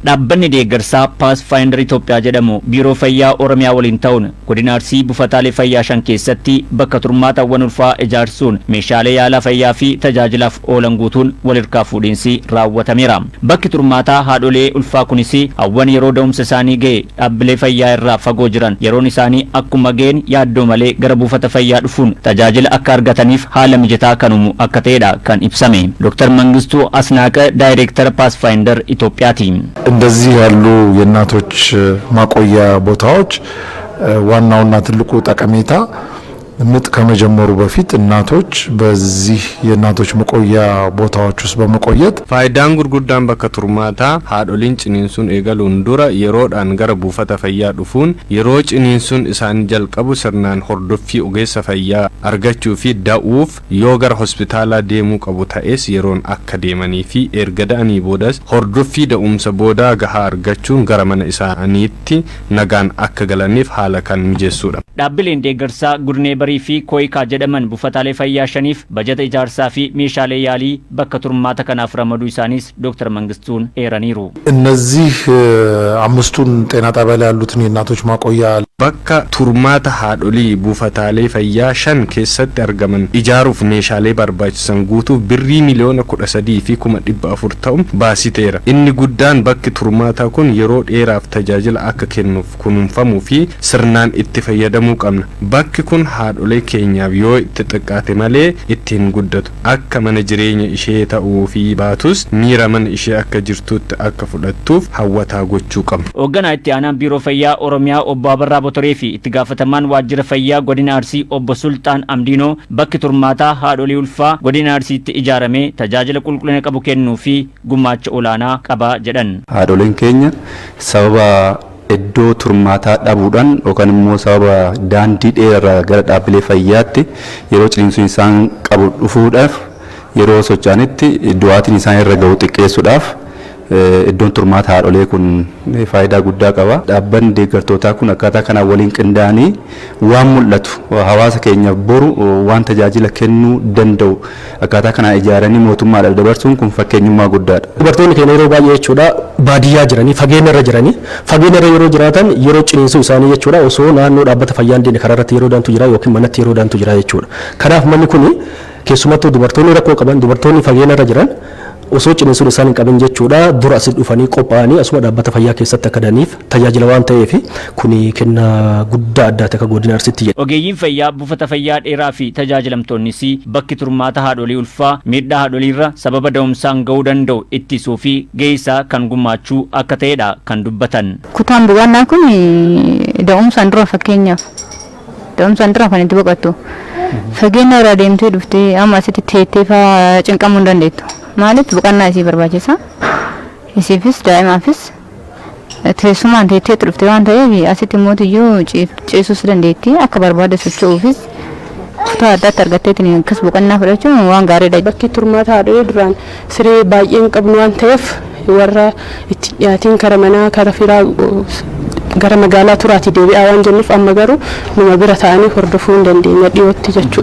Dhaabbanni deeggarsaa Pathfinder Itoophiyaa jedhamu biiroo fayyaa Oromiyaa waliin ta'uun godina Arsii buufataalee fayyaa 5 keessatti bakka turmaatawwan ulfaa ijaarsuun meeshaalee yaalaa fayyaa fi tajaajilaaf oolan guutuun walirkaa fuudhinsi raawwatameera. Bakki turmaataa haadholee ulfaa kunis hawwan yeroo da'umsa isaanii ga'e dhaabbilee fayyaa irraa fagoo jiran yeroon isaanii akkuma ga'een yaaddoo malee gara buufata fayyaa dhufuun tajaajila akka argataniif haala mijataa kanumu akka ta'edha kan ibsame. Dr. Mangistuu Asnaaqe ዳይሬክተር ፓስፋይንደር ኢትዮጵያቲ እንደዚህ ያሉ የእናቶች ማቆያ ቦታዎች ዋናውና ትልቁ ጠቀሜታ ምጥ ከመጀመሩ በፊት እናቶች በዚህ የእናቶች መቆያ ቦታዎች ውስጥ በመቆየት ፋይዳን ጉርጉዳን በከቱርማታ ሃዶሊን ጭኒንሱን ኤገሉን ዱራ የሮዳን ገረ ቡፈተ ፈያ ዱፉን የሮ ጭኒንሱን ኢሳን ጀልቀቡ ስርናን ሆርዶፊ ኡጌሰ ፈያ አርጋቹ ፊ ዳኡፍ ዮገር ሆስፒታላ ዴሙ ቀቡ ታኤስ የሮን አካዴማኒ ፊ ኤርገዳኒ ቦዳስ ሆርዶፊ ደኡምሰ ቦዳ ገሃ አርጋቹን ገረመነ ኢሳኒቲ ነጋን አከገለኒፍ ሃለካን ሚጀሱዳ ዳብሌን ደገርሳ ጉድኔ في كويكا جدمن بوفتالي فيا شنيف بجت إجارسا في ميشالي يالي بكا ترماتا كناف رمضو إسانيس دكتور منغستون إيرانيرو እነዚህ አምስቱን ጤና ጣቢያ ላይ ያሉትን የእናቶች ማቆያ bakka turmaata haadholii buufataalee fayyaa 5 keessatti argaman ijaaruuf meeshaalee barbaachisan guutuuf birrii miliyoona 13 fi 400 ta'u baasiteera. Inni guddaan bakki turmaataa kun yeroo dheeraaf tajaajila akka kennuuf kunuunfamuu fi sirnaan itti fayyadamuu qabna. Bakki kun haadholee keenyaaf yoo itti xiqqaate malee ittiin guddatu akka mana jireenya ishee ta'uu fi baatus miira mana ishee akka jirtutti akka fudhattuuf hawwataa gochuu qabna. Hoogganaa itti aanaan biiroo fayyaa Oromiyaa Obbo Abarraa Botoreefi itti gaafatamaan waajjira fayyaa godina Arsii Obbo Sultaan Amdiinoo bakki turmaataa haadholii ulfaa godina Arsiitti ijaaramee tajaajila qulqullina qabu kennuu fi gumaacha olaanaa qaba jedhan. Haadholeen keenya sababa iddoo turmaataa dhabuudhaan yookaan immoo sababa daandii dheeraa gara dhaabbilee fayyaatti yeroo ciniinsuun isaan qabu dhufuudhaaf yeroo sochaanitti du'aatiin isaan irra ga'u xiqqeessuudhaaf iddoon turmaata haadholee kun faayidaa guddaa qaba. Dhaabbanni deeggartootaa kun akkaataa kanaan waliin qindaa'anii waan mul'atu hawaasa keenyaaf boru waan tajaajila kennuu danda'u akkaataa kanaan ijaaranii mootummaadhaaf dabarsuun kun fakkeenyummaa guddaadha. Dubartoonni keenya yeroo baay'ee jechuudha baadiyyaa jiranii fageenya irra yeroo jiraatan yeroo ciniinsuu isaanii jechuudha osoo naannoo dhaabbata fayyaa hin deemne karaa irratti yeroo daantu jira yookiin manatti yeroo daantu jira jechuudha. Kanaaf manni kun keessumattuu dubartoonni rakkoo qaban dubartoonni fageenya irra jiran osoo ciniinsuun isaan hin qabin jechuudha dura asii dhufanii qophaa'anii asuma dhaabbata fayyaa keessatti akka daniif tajaajila waan ta'eef kuni kenna guddaa addaati akka godina Arsiitti jedha. Ogeeyyiin fayyaa buufata fayyaa dheeraa fi tajaajilamtoonnis bakki turmaata haadholii ulfaa miidhaa haadholiirra sababa da'umsaan ga'uu danda'u ittisuu fi geessaa kan gumaachuu akka ta'edha kan dubbatan. Kutaan boqonnaa kun da'umsaan dura fakkeenyaaf da'umsaan dura kan itti boqottu fageenya irraa deemtee dhuftee amma asitti teettee fa'aa cinqamuu hin dandeettu. ማለት በቀና እዚህ በርባጀሳ እሲፍስ ዳይማፍስ ተሱማን ተቴ ጥርፍቴ ዋን ተይ አሲቲ ሞትዩ ጪሱ ስለንዴቲ አከበርባደ ሰቹ ኦፊስ ታዳ ተርገቴትን ከስ በቀና ፍረቹ ዋን ጋሬ ዳይ በኪ ቱርማታ አደ ድራን ስሬ ባየን ቀብኑ ዋን ተፍ ወራ ያቲን ከረመና ከረፊራ ገረ መጋላ ቱራቲ ዴቢ አዋን ጀንፍ አመገሩ ኑመ ብረታኒ ሆርዶፉ እንደንዴ ነዲዮት ጀቹ